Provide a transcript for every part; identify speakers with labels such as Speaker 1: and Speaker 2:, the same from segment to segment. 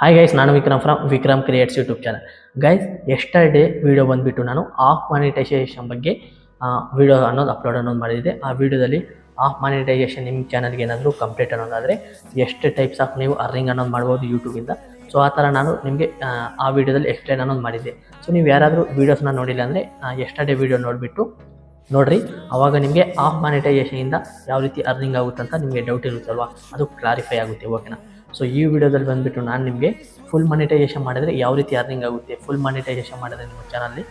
Speaker 1: Hi guys, ನಾನು Vikram from Vikram creates YouTube channel. Guys, yesterday video ಬಂದುಬಿಟ್ಟು ನಾನು ಆಫ್ ಮಾನಿಟೈಸೇಷನ್ ಬಗ್ಗೆ ವಿಡಿಯೋ ಅಪ್ಲೋಡ್ ಮಾಡಿದ್ದೆ. ಆ ವಿಡಿಯೋದಲ್ಲಿ ಆಫ್ ಮಾನಿಟೈಸೇಷನ್ ನಿಮ್ಮ ಚಾನಲ್ಗೆ ಏನಾದರೂ ಕಂಪ್ಲೀಟ್ ಅನ್ನೋದಾದರೆ ಎಷ್ಟು ಟೈಪ್ಸ್ ಆಫ್ ನೀವು ಅರ್ನಿಂಗ್ ಅನ್ನೋದು ಮಾಡ್ಬೋದು ಯೂಟ್ಯೂಬಿಂದ. ಸೊ ಆ ಥರ ನಾನು ನಿಮಗೆ ಆ ವಿಡಿಯೋದಲ್ಲಿ ಎಕ್ಸ್ಪ್ಲೇನ್ ಅನ್ನೋದು ಮಾಡಿದ್ದೆ. ಸೊ ನೀವು ಯಾರಾದರೂ ವೀಡಿಯೋಸ್ನ ನೋಡಿಲ್ಲ ಅಂದರೆ ಎಸ್ಟರ್ಡೇ ವಿಡಿಯೋ ನೋಡಿಬಿಟ್ಟು ನೋಡಿರಿ. ಆವಾಗ ನಿಮಗೆ ಆಫ್ ಮಾನಿಟೈಸೇಷನಿಂದ ಯಾವ ರೀತಿ ಅರ್ನಿಂಗ್ ಆಗುತ್ತೆ ಅಂತ ನಿಮಗೆ ಡೌಟ್ ಇರುತ್ತಲ್ವ, ಅದು ಕ್ಲಾರಿಫೈ ಆಗುತ್ತೆ. ಓಕೆನಾ? ಸೊ ಈ ವಿಡಿಯೋದಲ್ಲಿ ಬಂದುಬಿಟ್ಟು ನಾನು ನಿಮಗೆ ಫುಲ್ ಮಾನಿಟೈಸೇಷನ್ ಮಾಡಿದರೆ ಯಾವ ರೀತಿ ಅರ್ನಿಂಗ್ ಆಗುತ್ತೆ, ಫುಲ್ ಮಾನಿಟೈಸೇಷನ್ ಮಾಡಿದ್ರೆ ನಿಮ್ಮ ಚಾನಲ್ಲಿ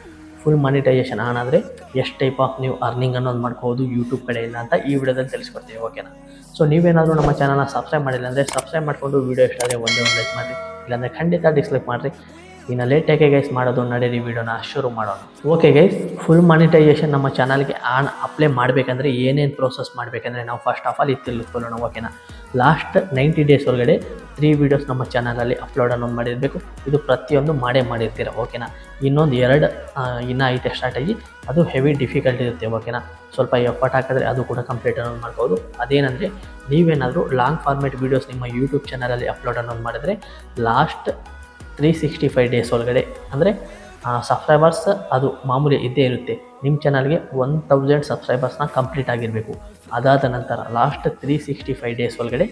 Speaker 1: ಫುಲ್ ಮಾನಿಟೈಸೇಷನ್ ಆನ್ ಆದರೆ ಎಷ್ಟು ಟೈಪ್ ಆಫ್ ನೀವು ಅರ್ನಿಂಗ್ ಅನ್ನೋದು ಮಾಡ್ಕೋಬೋದು ಯೂಟ್ಯೂಬ್ ಕಡೆಯಿಂದ ಅಂತ ಈ ವಿಡಿಯೋದಲ್ಲಿ ತಿಳಿಸ್ಕೊಡ್ತೀವಿ. ಓಕೆನಾ? ಸೊ ನೀವೇನಾದರೂ ನಮ್ಮ ಚಾನಲ್ನ ಸಬ್ಸ್ಕ್ರೈಬ್ ಮಾಡಿಲ್ಲ ಅಂದರೆ ಸಬ್ಸ್ಕ್ರೈಬ್ ಮಾಡಿಕೊಂಡು ವಿಡಿಯೋ ಇಷ್ಟ ಆದರೆ ಒಂದೇ ಒಂದು ಲೈಕ್ ಮಾಡಿರಿ, ಇಲ್ಲಾಂದರೆ ಖಂಡಿತ ಡಿಸ್ಲೈಕ್ ಮಾಡಿರಿ. ಇನ್ನು ಲೇಟಾಗಿ ಗೈಸ್ ಮಾಡೋದು, ನಡೀರಿ ವಿಡಿಯೋನ ಶುರು ಮಾಡೋಣ. ಓಕೆ ಗೈಸ್, ಫುಲ್ ಮಾನಿಟೈಸೇಷನ್ ನಮ್ಮ ಚಾನಲ್ಗೆ ಅಪ್ಲೈ ಮಾಡಬೇಕಂದ್ರೆ ಏನೇನು ಪ್ರೋಸೆಸ್ ಮಾಡಬೇಕಂದ್ರೆ ನಾವು ಫಸ್ಟ್ ಆಫ್ ಆಲ್ ಇದು ತಿಳಿದುಕೊಳ್ಳೋಣ. ಓಕೆನಾ? ಲಾಸ್ಟ್ 90 ಡೇಸ್ ಒಳಗಡೆ 3 ವೀಡಿಯೋಸ್ ನಮ್ಮ ಚಾನಲಲ್ಲಿ ಅಪ್ಲೋಡ್ ಅನ್ನೋದು ಮಾಡಿರಬೇಕು. ಇದು ಪ್ರತಿಯೊಂದು ಮಾಡಿರ್ತೀರ. ಓಕೆನಾ? ಇನ್ನೊಂದು 2 ಇನ್ನೂ ಐತೆ ಸ್ಟಾರ್ಟಾಗಿ, ಅದು ಹೆವಿ ಡಿಫಿಕಲ್ಟ್ ಇರುತ್ತೆ. ಓಕೆನಾ? ಸ್ವಲ್ಪ ಎಫರ್ಟ್ ಹಾಕಿದ್ರೆ ಅದು ಕೂಡ ಕಂಪ್ಲೀಟ್ ಅನ್ನೋದು ಮಾಡ್ಬೋದು. ಅದೇನೆಂದರೆ, ನೀವೇನಾದರೂ ಲಾಂಗ್ ಫಾರ್ಮೇಟ್ ವೀಡಿಯೋಸ್ ನಿಮ್ಮ ಯೂಟ್ಯೂಬ್ ಚಾನಲಲ್ಲಿ ಅಪ್ಲೋಡ್ ಅನ್ನೋದು ಮಾಡಿದ್ರೆ ಲಾಸ್ಟ್ 365 ಡೇಸ್ ಒಳಗಡೆ, ಅಂದರೆ ಸಬ್ಸ್ಕ್ರೈಬರ್ಸ್ ಅದು ಮಾಮೂಲಿ ಇದ್ದೇ ಇರುತ್ತೆ. ನಿಮ್ಮ ಚಾನಲ್ಗೆ 1000 ಸಬ್ಸ್ಕ್ರೈಬರ್ಸ್ನ ಕಂಪ್ಲೀಟ್ ಆಗಿರಬೇಕು. ಅದಾದ ನಂತರ ಲಾಸ್ಟ್ 365 ಡೇಸ್ ಒಳಗಡೆ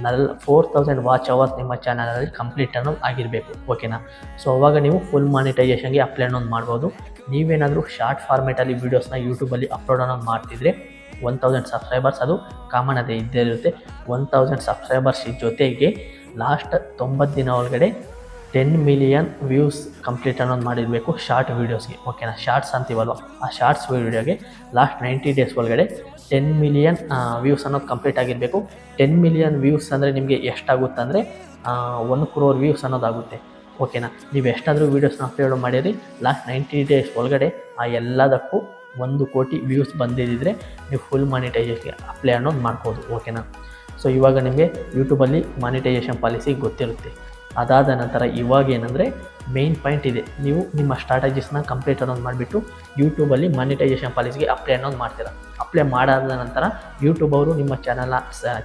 Speaker 1: 4000 ವಾಚ್ ಅವರ್ಸ್ ನಿಮ್ಮ ಚಾನಲಲ್ಲಿ ಕಂಪ್ಲೀಟ್ ಅನ್ನೋದು ಆಗಿರಬೇಕು. ಓಕೆನಾ? ಸೊ ಅವಾಗ ನೀವು ಫುಲ್ ಮಾನಿಟೈಸೇಷನ್ಗೆ ಅಪ್ಲೈ ಅನ್ನೋದು ಮಾಡ್ಬೋದು. ನೀವೇನಾದರೂ ಶಾರ್ಟ್ ಫಾರ್ಮೇಟಲ್ಲಿ ವೀಡಿಯೋಸ್ನ ಯೂಟ್ಯೂಬಲ್ಲಿ ಅಪ್ಲೋಡ್ ಅನ್ನೋದು ಮಾಡ್ತಿದ್ರೆ 1000 ಸಬ್ಸ್ಕ್ರೈಬರ್ಸ್ ಅದು ಕಾಮನ್ ಅದೇ ಇದ್ದೇ ಇರುತ್ತೆ. 1000 ಸಬ್ಸ್ಕ್ರೈಬರ್ಸ್ ಜೊತೆಗೆ ಲಾಸ್ಟ್ 90 ದಿನ ಒಳಗಡೆ 10 ಮಿಲಿಯನ್ ವ್ಯೂಸ್ ಕಂಪ್ಲೀಟ್ ಅನ್ನೋದು ಮಾಡಿರಬೇಕು ಶಾರ್ಟ್ ವೀಡಿಯೋಸ್ಗೆ. ಓಕೆನಾ? ಶಾರ್ಟ್ಸ್ ಅಂತೀವಲ್ವ, ಆ ಶಾರ್ಟ್ಸ್ ವೀಡಿಯೋಗೆ ಲಾಸ್ಟ್ 90 ಡೇಸ್ ಒಳಗಡೆ 10 ಮಿಲಿಯನ್ ವ್ಯೂಸ್ ಅನ್ನೋದು ಕಂಪ್ಲೀಟ್ ಆಗಿರಬೇಕು. 10 ಮಿಲಿಯನ್ ವ್ಯೂಸ್ ಅಂದರೆ ನಿಮಗೆ ಎಷ್ಟಾಗುತ್ತೆ ಅಂದರೆ 1 crore ವ್ಯೂಸ್ ಅನ್ನೋದಾಗುತ್ತೆ. ಓಕೆನಾ? ನೀವು ಎಷ್ಟಾದರೂ ವೀಡಿಯೋಸ್ನ ಅಪ್ಲೋಡ್ ಮಾಡಿರಿ, ಲಾಸ್ಟ್ 90 ಡೇಸ್ ಒಳಗಡೆ ಆ ಎಲ್ಲದಕ್ಕೂ 1 ಕೋಟಿ ವ್ಯೂಸ್ ಬಂದಿದ್ದರೆ ನೀವು ಫುಲ್ ಮಾನಿಟೈಸೇಷನ್ಗೆ ಅಪ್ಲೈ ಅನ್ನೋದು ಮಾಡ್ಬೋದು. ಓಕೆನಾ? ಸೊ ಇವಾಗ ನಿಮಗೆ ಯೂಟ್ಯೂಬಲ್ಲಿ ಮಾನಿಟೈಸೇಷನ್ ಪಾಲಿಸಿ ಗೊತ್ತಿರುತ್ತೆ. ಅದಾದ ನಂತರ ಇವಾಗ ಏನಂದರೆ ಮೇನ್ ಪಾಯಿಂಟ್ ಇದೆ, ನೀವು ನಿಮ್ಮ ಸ್ಟ್ರಾಟಜೀಸ್ನ ಕಂಪ್ಲೀಟ್ ಅನ್ನೋದು ಮಾಡಿಬಿಟ್ಟು ಯೂಟ್ಯೂಬಲ್ಲಿ ಮಾನಿಟೈಸೇಷನ್ ಪಾಲಿಸಿಗೆ ಅಪ್ಲೈ ಅನ್ನೋದು ಮಾಡ್ತೀರಾ. ಅಪ್ಲೈ ಮಾಡಾದ ನಂತರ ಯೂಟ್ಯೂಬ್ ಅವರು ನಿಮ್ಮ ಚಾನಲ್ನ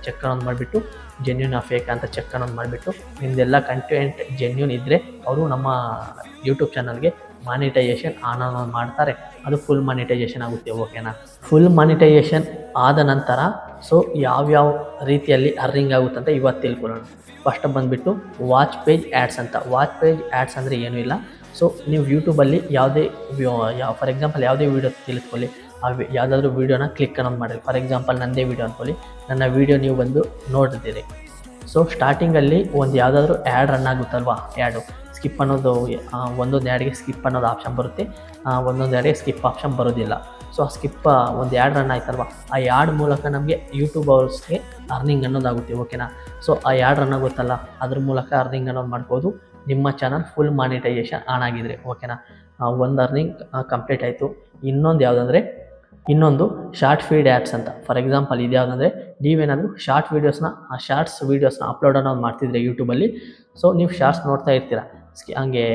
Speaker 1: ಚೆಕ್ ಅನ್ನೋದು ಮಾಡಿಬಿಟ್ಟು ಜೆನ್ಯೂನ್ ಫೇಕ್ ಅಂತ ಚೆಕ್ ಅನ್ನೋದು ಮಾಡಿಬಿಟ್ಟು ನಿಮ್ಮದೆಲ್ಲ ಕಂಟೆಂಟ್ ಜೆನ್ಯೂನ್ ಇದ್ದರೆ ಅವರು ನಮ್ಮ ಯೂಟ್ಯೂಬ್ ಚಾನಲ್ಗೆ ಮಾನಿಟೈಸೇಷನ್ ಆನ್ ಅನ್ನೋದು ಮಾಡ್ತಾರೆ. ಅದು ಫುಲ್ ಮಾನಿಟೈಸೇಷನ್ ಆಗುತ್ತೆ. ಓಕೆನಾ? ಫುಲ್ ಮಾನಿಟೈಸೇಷನ್ ಆದ ನಂತರ ಸೊ ಯಾವ್ಯಾವ ರೀತಿಯಲ್ಲಿ ಅರ್ನಿಂಗ್ ಆಗುತ್ತೆ ಅಂತ ಇವತ್ತು ತಿಳ್ಕೊಳ್ಳೋಣ. ಫಸ್ಟ್ ಬಂದುಬಿಟ್ಟು ವಾಚ್ ಪೇಜ್ ಆ್ಯಡ್ಸ್ ಅಂತ. ವಾಚ್ ಪೇಜ್ ಆ್ಯಡ್ಸ್ ಅಂದರೆ ಏನೂ ಇಲ್ಲ. ಸೊ ನೀವು ಯೂಟ್ಯೂಬಲ್ಲಿ ಯಾವುದೇ ಫಾರ್ ಎಕ್ಸಾಂಪಲ್ ಯಾವುದೇ ವೀಡಿಯೋ ತಿಳಿದುಕೊಳ್ಳಿ, ಯಾವುದಾದ್ರೂ ವೀಡಿಯೋನ ಕ್ಲಿಕ್ ಅನ್ನೋದು ಮಾಡಿರಿ. ಫಾರ್ ಎಕ್ಸಾಂಪಲ್ ನನ್ನದೇ ವೀಡಿಯೋ ಅಂದ್ಕೊಳ್ಳಿ, ನನ್ನ ವೀಡಿಯೋ ನೀವು ಬಂದು ನೋಡ್ತೀರಿ. ಸೊ ಸ್ಟಾರ್ಟಿಂಗಲ್ಲಿ ಒಂದು ಯಾವುದಾದ್ರೂ ಆ್ಯಡ್ ರನ್ ಆಗುತ್ತಲ್ವ, ಆ್ಯಡು ಸ್ಕಿಪ್ ಅನ್ನೋದು ಒಂದೊಂದು ಆ್ಯಡ್ಗೆ ಸ್ಕಿಪ್ ಅನ್ನೋದು ಆಪ್ಷನ್ ಬರುತ್ತೆ, ಒಂದೊಂದು ಆ್ಯಡ್ಗೆ ಸ್ಕಿಪ್ ಆಪ್ಷನ್ ಬರೋದಿಲ್ಲ. ಸೊ ಆ ಸ್ಕಿಪ್ ಒಂದು ಆ್ಯಡ್ ರನ್ ಆಯ್ತಲ್ವ, ಆ ಆ್ಯಡ್ ಮೂಲಕ ನಮಗೆ ಯೂಟ್ಯೂಬ್ ಅವರ್ಸ್ಗೆ ಅರ್ನಿಂಗ್ ಅನ್ನೋದಾಗುತ್ತೆ. ಓಕೆನಾ? ಸೊ ಆ ಆ್ಯಡ್ ರನ್ ಆಗುತ್ತಲ್ಲ, ಅದ್ರ ಮೂಲಕ ಅರ್ನಿಂಗ್ ಅನ್ನೋದು ಮಾಡ್ಬೋದು ನಿಮ್ಮ ಚಾನಲ್ ಫುಲ್ ಮಾನಿಟೈಸೇಷನ್ ಆನ್ ಆಗಿದ್ರೆ. ಓಕೆನಾ? ಒಂದು ಅರ್ನಿಂಗ್ ಕಂಪ್ಲೀಟ್ ಆಯಿತು. ಇನ್ನೊಂದು ಶಾರ್ಟ್ ಫೀಡ್ ಆ್ಯಡ್ಸ್ ಅಂತ. ಫಾರ್ ಎಕ್ಸಾಂಪಲ್ ಇದು ಯಾವುದಂದರೆ, ನೀವೇನಾದರೂ ಶಾರ್ಟ್ಸ್ ವೀಡಿಯೋಸ್ನ ಅಪ್ಲೋಡ್ ಅನ್ನೋದು ಮಾಡ್ತಿದ್ರೆ ಯೂಟ್ಯೂಬಲ್ಲಿ. ಸೊ ನೀವು ಶಾರ್ಟ್ಸ್ ನೋಡ್ತಾ ಇರ್ತೀರ, ಹಂಗೆ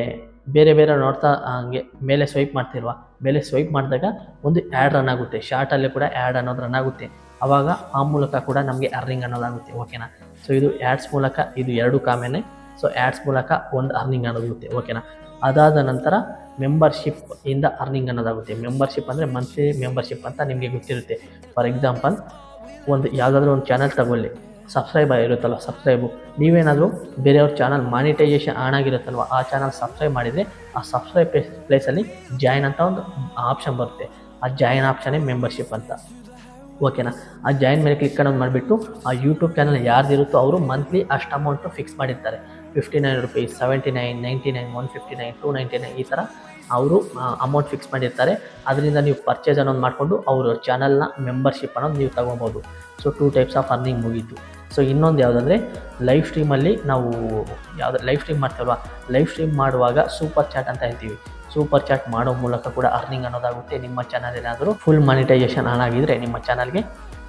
Speaker 1: ಬೇರೆ ನೋಡ್ತಾ ಹಂಗೆ ಮೇಲೆ ಸ್ವೈಪ್ ಮಾಡ್ತಿಲ್ವಾ, ಮೇಲೆ ಸ್ವೈಪ್ ಮಾಡಿದಾಗ ಒಂದು ಆ್ಯಡ್ ರನ್ ಆಗುತ್ತೆ. ಶಾರ್ಟಲ್ಲಿ ಕೂಡ ಆ್ಯಡ್ ಅನ್ನೋದು ರನ್ ಆಗುತ್ತೆ. ಆವಾಗ ಆ ಮೂಲಕ ಕೂಡ ನಮಗೆ ಅರ್ನಿಂಗ್ ಅನ್ನೋದಾಗುತ್ತೆ. ಓಕೆನಾ? ಸೊ ಇದು ಆ್ಯಡ್ಸ್ ಮೂಲಕ, ಇದು 2 ಕಾಮೇನೆ. ಸೊ ಆ್ಯಡ್ಸ್ ಮೂಲಕ ಒಂದು ಅರ್ನಿಂಗ್ ಅನ್ನೋದಾಗುತ್ತೆ. ಓಕೆನಾ? ಅದಾದ ನಂತರ ಮೆಂಬರ್ಶಿಪ್ ಇಂದ ಅರ್ನಿಂಗ್ ಅನ್ನೋದಾಗುತ್ತೆ. ಮೆಂಬರ್ಶಿಪ್ ಅಂದರೆ ಮಂತ್ಲಿ ಮೆಂಬರ್ಶಿಪ್ ಅಂತ ನಿಮಗೆ ಗೊತ್ತಿರುತ್ತೆ. ಫಾರ್ ಎಕ್ಸಾಂಪಲ್ ಯಾವುದಾದ್ರೂ ಒಂದು ಚಾನಲ್ ತಗೊಳ್ಳಿ, ಸಬ್ಸ್ಕ್ರೈಬರ್ ಇರುತ್ತಲ್ವ, ನೀವೇನಾದರೂ ಬೇರೆಯವ್ರ ಚಾನಲ್ ಮಾನಿಟೈಸೇಷನ್ ಆನ್ ಆಗಿರುತ್ತಲ್ವ, ಆ ಚಾನಲ್ ಸಬ್ಸ್ಕ್ರೈಬ್ ಮಾಡಿದರೆ ಆ ಸಬ್ಸ್ಕ್ರೈಬ್ ಪ್ಲೇಸಲ್ಲಿ ಜಾಯಿನ್ ಅಂತ ಒಂದು ಆಪ್ಷನ್ ಬರುತ್ತೆ. ಆ ಜಾಯಿನ್ ಆಪ್ಷನ್ನೇ ಮೆಂಬರ್ಶಿಪ್ ಅಂತ. ಓಕೆನಾ? ಆ ಜಾಯಿನ್ ಮೇಲೆ ಕ್ಲಿಕ್ ಅನ್ನೋದು ಮಾಡಿಬಿಟ್ಟು ಆ ಯೂಟ್ಯೂಬ್ ಚಾನಲ್ ಯಾರ್ದಿರುತ್ತೋ ಅವರು ಮಂತ್ಲಿ ಅಷ್ಟು ಅಮೌಂಟು ಫಿಕ್ಸ್ ಮಾಡಿರ್ತಾರೆ. 59 ರೂಪೀಸ್, 79, 99, 159, 299 ಈ ಥರ ಅವರು ಅಮೌಂಟ್ ಫಿಕ್ಸ್ ಮಾಡಿರ್ತಾರೆ. ಅದರಿಂದ ನೀವು ಪರ್ಚೇಸ್ ಅನ್ನೋದು ಮಾಡಿಕೊಂಡು ಅವ್ರ ಚಾನಲ್ನ ಮೆಂಬರ್ಶಿಪ್ ಅನ್ನೋದು ನೀವು ತೊಗೊಬೋದು. ಸೊ 2 ಟೈಪ್ಸ್ ಆಫ್ ಅರ್ನಿಂಗ್ ಮುಗೀತು. ಸೊ ಇನ್ನೊಂದು ಯಾವುದಂದರೆ, ಲೈವ್ ಸ್ಟ್ರೀಮಲ್ಲಿ ನಾವು ಲೈವ್ ಸ್ಟ್ರೀಮ್ ಮಾಡ್ತೀವಲ್ವ, ಲೈವ್ ಸ್ಟ್ರೀಮ್ ಮಾಡುವಾಗ ಸೂಪರ್ ಚಾಟ್ ಅಂತ ಹೇಳ್ತೀವಿ. ಸೂಪರ್ ಚಾಟ್ ಮಾಡೋ ಮೂಲಕ ಕೂಡ ಅರ್ನಿಂಗ್ ಅನ್ನೋದಾಗುತ್ತೆ. ನಿಮ್ಮ ಚಾನಲ್ ಏನಾದರೂ ಫುಲ್ ಮಾನಿಟೈಸೇಷನ್ ಆನ್ ಆಗಿದ್ರೆ ನಿಮ್ಮ ಚಾನಲ್ಗೆ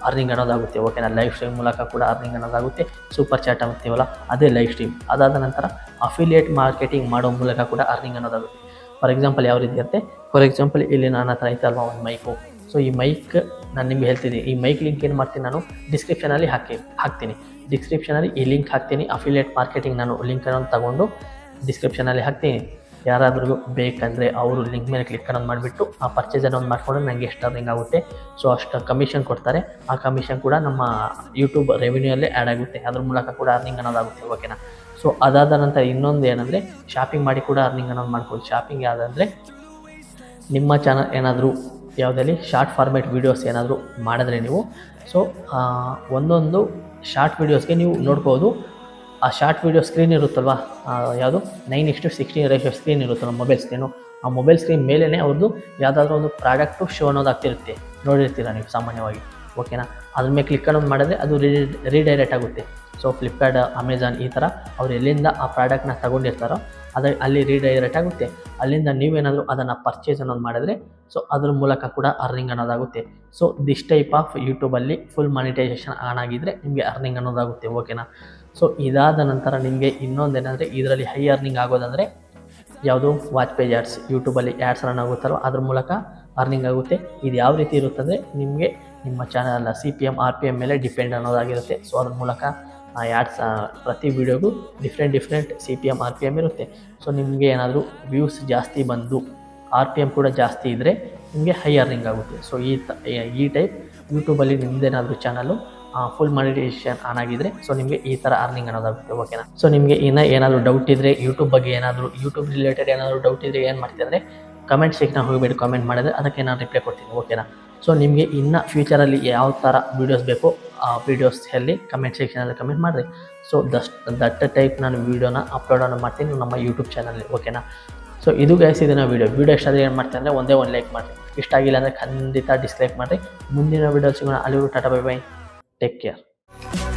Speaker 1: ಅರ್ನಿಂಗ್ ಅನ್ನೋದಾಗುತ್ತೆ. ಓಕೆನಾ? ಲೈವ್ ಸ್ಟ್ರೀಮ್ ಮೂಲಕ ಕೂಡ ಅರ್ನಿಂಗ್ ಅನ್ನೋದಾಗುತ್ತೆ. ಸೂಪರ್ ಚಾಟ್ ಅಂತೀವಲ್ಲ, ಅದೇ ಲೈವ್ ಸ್ಟ್ರೀಮ್. ಅದಾದ ನಂತರ ಅಫಿಲಿಯೇಟ್ ಮಾರ್ಕೆಟಿಂಗ್ ಮಾಡೋ ಮೂಲಕ ಕೂಡ ಅರ್ನಿಂಗ್ ಅನ್ನೋದಾಗುತ್ತೆ. ಫಾರ್ ಎಕ್ಸಾಂಪಲ್ ಯಾವ ರೀತಿ ಇರುತ್ತೆ, ಫಾರ್ ಎಕ್ಸಾಂಪಲ್ ಇಲ್ಲಿ ನನ್ನ ಹತ್ರ ಐತಲ್ವ ಒಂದು ಮೈಕು. ಸೊ ಈ ಮೈಕ್ ನಾನು ನಿಮ್ಗೆ ಹೇಳ್ತಿದ್ದೀನಿ, ಈ ಮೈಕ್ ಲಿಂಕ್ ಏನು ಮಾಡ್ತೀನಿ ನಾನು ಡಿಸ್ಕ್ರಿಪ್ಷನಲ್ಲಿ ಹಾಕ್ತೀನಿ. ಡಿಸ್ಕ್ರಿಪ್ಷನಲ್ಲಿ ಈ ಲಿಂಕ್ ಹಾಕ್ತೀನಿ. ಅಫಿಲಿಯೇಟ್ ಮಾರ್ಕೆಟಿಂಗ್ ನಾನು ಲಿಂಕನ್ನು ತಗೊಂಡು ಡಿಸ್ಕ್ರಿಪ್ಷನಲ್ಲಿ ಹಾಕ್ತೀನಿ. ಯಾರಾದ್ರಿಗೂ ಬೇಕಂದರೆ ಅವರು ಲಿಂಕ್ ಮೇಲೆ ಕ್ಲಿಕ್ ಅನ್ನೋದು ಮಾಡಿಬಿಟ್ಟು ಆ ಪರ್ಚೇಸ್ ಅನ್ನೋದು ಮಾಡಿಕೊಂಡ್ರೆ ನನಗೆ ಎಷ್ಟು ಅರ್ನಿಂಗ್ ಆಗುತ್ತೆ. ಸೊ ಅಷ್ಟು ಕಮಿಷನ್ ಕೊಡ್ತಾರೆ. ಆ ಕಮಿಷನ್ ಕೂಡ ನಮ್ಮ ಯೂಟ್ಯೂಬ್ ರೆವಿನ್ಯೂಯಲ್ಲೇ ಆ್ಯಡ್ ಆಗುತ್ತೆ. ಅದ್ರ ಮೂಲಕ ಕೂಡ ಅರ್ನಿಂಗ್ ಅನ್ನೋದಾಗುತ್ತೆ. ಓಕೆನಾ. ಸೊ ಅದಾದ ನಂತರ ಇನ್ನೊಂದು ಏನಂದರೆ ಶಾಪಿಂಗ್ ಮಾಡಿ ಕೂಡ ಅರ್ನಿಂಗ್ ಅನ್ನೋದು ಮಾಡ್ಬೋದು. ಶಾಪಿಂಗ್ ಯಾವುದಂದರೆ ನಿಮ್ಮ ಚಾನಲ್ ಏನಾದರೂ ಯಾವುದಲ್ಲಿ ಶಾರ್ಟ್ ಫಾರ್ಮೇಟ್ ವೀಡಿಯೋಸ್ ಏನಾದರೂ ಮಾಡಿದ್ರೆ ನೀವು, ಸೊ ಒಂದೊಂದು ಶಾರ್ಟ್ ವೀಡಿಯೋಸ್ಗೆ ನೀವು ನೋಡ್ಬೋದು. ಆ ಶಾರ್ಟ್ ವೀಡಿಯೋ ಸ್ಕ್ರೀನ್ ಇರುತ್ತಲ್ವ, ಯಾವುದು 9:16 ರೇಷಿಯೋ ಸ್ಕ್ರೀನ್ ಇರುತ್ತಲ್ಲ ಮೊಬೈಲ್ ಸ್ಕ್ರೀನು. ಆ ಮೊಬೈಲ್ ಸ್ಕ್ರೀನ್ ಮೇಲೇ ಅವ್ರದ್ದು ಯಾವುದಾದ್ರೂ ಒಂದು ಪ್ರಾಡಕ್ಟು ಶೋ ಅನ್ನೋದಾಗ್ತಿರುತ್ತೆ, ನೋಡಿರ್ತೀರ ನೀವು ಸಾಮಾನ್ಯವಾಗಿ. ಓಕೆನಾ. ಅದ್ರ ಮೇಲೆ ಕ್ಲಿಕ್ ಅನ್ನೋದು ಮಾಡಿದ್ರೆ ಅದು ರೀಡೈರೆಕ್ಟ್ ಆಗುತ್ತೆ. ಸೊ ಫ್ಲಿಪ್ಕಾರ್ಟ್, ಅಮೆಝಾನ್ ಈ ಥರ ಅವ್ರು ಎಲ್ಲಿಂದ ಆ ಪ್ರಾಡಕ್ಟ್ನ ತಗೊಂಡಿರ್ತಾರೋ ಅಲ್ಲಿ ರೀಡೈರೆಕ್ಟ್ ಆಗುತ್ತೆ. ಅಲ್ಲಿಂದ ನೀವೇನಾದರೂ ಅದನ್ನು ಪರ್ಚೇಸ್ ಅನ್ನೋದು ಮಾಡಿದ್ರೆ ಸೊ ಅದ್ರ ಮೂಲಕ ಕೂಡ ಅರ್ನಿಂಗ್ ಅನ್ನೋದಾಗುತ್ತೆ. ಸೊ ದಿಸ್ ಟೈಪ್ ಆಫ್ ಯೂಟ್ಯೂಬಲ್ಲಿ ಫುಲ್ ಮಾನಿಟೈಸೇಷನ್ ಆನ್ ಆಗಿದ್ದರೆ ನಿಮಗೆ ಅರ್ನಿಂಗ್ ಅನ್ನೋದಾಗುತ್ತೆ. ಓಕೆನಾ. ಸೊ ಇದಾದ ನಂತರ ನಿಮಗೆ ಇನ್ನೊಂದೇನೆಂದರೆ ಇದರಲ್ಲಿ ಹೈ ಅರ್ನಿಂಗ್ ಆಗೋದಂದರೆ ಯಾವುದು, ವಾಚ್ ಪೇಜ್ ಆ್ಯಡ್ಸ್. ಯೂಟ್ಯೂಬಲ್ಲಿ ಆ್ಯಡ್ಸ್ ರನ್ ಆಗುತ್ತಲ್ವ, ಅದ್ರ ಮೂಲಕ ಅರ್ನಿಂಗ್ ಆಗುತ್ತೆ. ಇದು ಯಾವ ರೀತಿ ಇರುತ್ತಂದರೆ ನಿಮಗೆ ನಿಮ್ಮ ಚಾನಲ್ CPM RPM ಮೇಲೆ ಡಿಪೆಂಡ್ ಅನ್ನೋದಾಗಿರುತ್ತೆ. ಸೊ ಅದ್ರ ಮೂಲಕ ಆ್ಯಡ್ಸ್ ಪ್ರತಿ ವೀಡಿಯೋಗೂ ಡಿಫ್ರೆಂಟ್ CPM RPM ಇರುತ್ತೆ. ಸೊ ನಿಮಗೆ ಏನಾದರೂ ವ್ಯೂಸ್ ಜಾಸ್ತಿ ಬಂದು RPM ಕೂಡ ಜಾಸ್ತಿ ಇದ್ದರೆ ನಿಮಗೆ ಹೈ ಅರ್ನಿಂಗ್ ಆಗುತ್ತೆ. ಸೊ ಈ ಟೈಪ್ ಯೂಟ್ಯೂಬಲ್ಲಿ ನಿಮ್ಮದೇನಾದರೂ ಚಾನಲ್ಲು ಫುಲ್ ಮಾನಿಟೈಸೇಷನ್ ಆನ್ ಆಗಿದ್ರೆ ಸೊ ನಿಮಗೆ ಈ ಥರ ಅರ್ನಿಂಗ್ ಅನ್ನೋದಾಗುತ್ತೆ. ಓಕೆನಾ. ಸೊ ನಿಮಗೆ ಇನ್ನೂ ಏನಾದರೂ ಡೌಟ್ ಇದ್ದರೆ, ಯೂಟ್ಯೂಬ್ ಬಗ್ಗೆ ಏನಾದರೂ, ಯೂಟ್ಯೂಬ್ ರಿಲೇಟೆಡ್ ಏನಾದರೂ ಡೌಟ್ ಇದ್ದರೆ ಏನು ಮಾಡ್ತೀವಿ ಅಂದರೆ ಕಮೆಂಟ್ ಸೆಕ್ಷನ್ ಹೋಗಿಬಿಟ್ಟು ಕಮೆಂಟ್ ಮಾಡಿದ್ರೆ ಅದಕ್ಕೆ ನಾನು ರಿಪ್ಲೈ ಕೊಡ್ತೀನಿ. ಓಕೆನಾ. ಸೊ ನಿಮಗೆ ಇನ್ನು ಫ್ಯೂಚರಲ್ಲಿ ಯಾವ ಥರ ವೀಡಿಯೋಸ್ ಬೇಕೋ ಆ ವೀಡಿಯೋಸಲ್ಲಿ ಕಮೆಂಟ್ ಸೆಕ್ಷನಲ್ಲಿ ಕಮೆಂಟ್ ಮಾಡಿರಿ. ಸೊ ದಟ್ ಟೈಪ್ ನಾನು ವೀಡಿಯೋನ ಅಪ್ಲೋಡನ್ನು ಮಾಡ್ತೀನಿ ನಮ್ಮ ಯೂಟ್ಯೂಬ್ ಚಾನಲಲ್ಲಿ. ಓಕೆನಾ. ಸೊ ಇದು ಗೈಸ್ ಇದನ್ನ ವೀಡಿಯೋ ಇಷ್ಟ ಆದರೆ ಏನು ಮಾಡ್ತೀನಿ ಅಂದರೆ ಒಂದೇ ಒಂದು ಲೈಕ್ ಮಾಡಿರಿ. ಇಷ್ಟ ಆಗಿಲ್ಲ ಅಂದರೆ ಖಂಡಿತ ಡಿಸ್ಲೈಕ್ ಮಾಡಿರಿ. ಮುಂದಿನ ವೀಡಿಯೋ ಸಿಗೋಣ. ಅಲ್ಲಿಗೂ tata bye bye, take care.